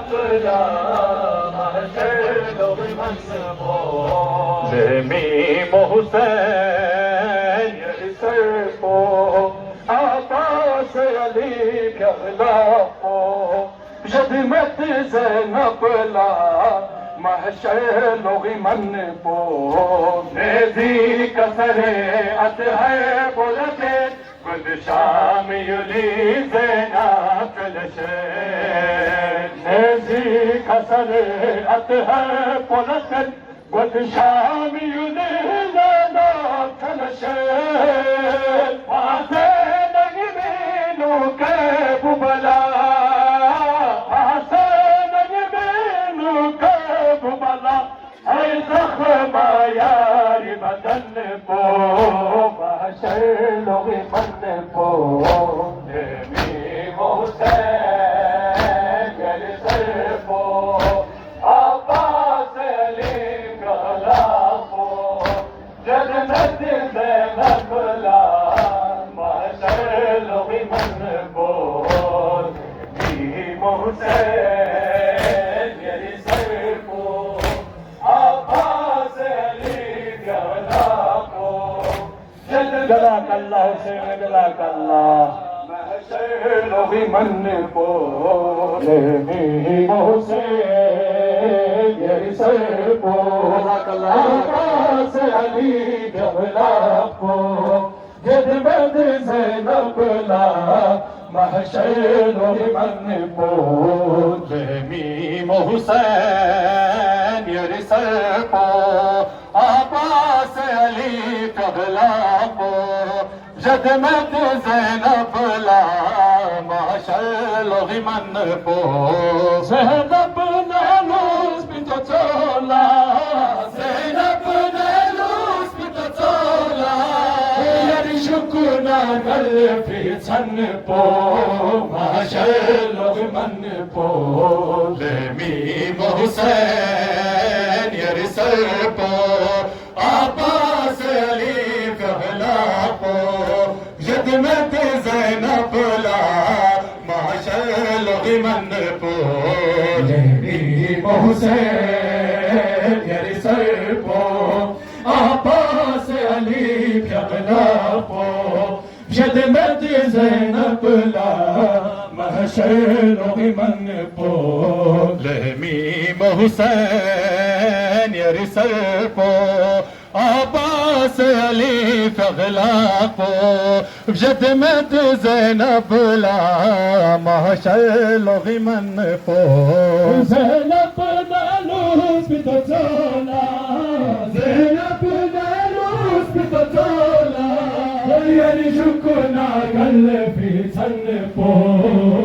نقلا محشر من پو میم حسین سر پو عباس علی کرلا پو خدمت زینب لا محشر لوگی من پو نیزی کسر ہے بولتے گل شام یلی زینب لشے نیزی کسر ہے بولتے گل شام یلی زینب لشے پاسے لگی مینو کے ببلا بدن پو محشر لوگ من پو میم حسین سر پو عباس علی کرلا پو جنت زینب لا محشر لوگ من پو میم حسین سر پو عباس جزاک اللہ حسین جزاک اللہ محشر لوگی من پو میم حسین یری سر پو جزاک اللہ عباس علی کرلا پو خدمت زینب لا محشر لوگی من پو میم حسین یری سر پو عباس علی کرلا پو خدمت زینب لا محشر لوگی من پو زینب نالوس بیتا چولا زینب نالوس بیتا چولا یری شکنا گل پیچھن پو محشر لوگی من پو میم حسین یری سر پو عباس علی کرلا پو خدمت زینب لا محشر لوگی من پو میم حسین یری سر پو عباس علی کرلا پو خدمت زینب لا محشر لوگی من پو میم حسین یری سر پو عباس علی کرلا پو خدمت زینب لا محشر لوگی من پو زینب نالوس بیتا چولا زینب نالوس بیتا چولا یری شکنا گل پیچھن پو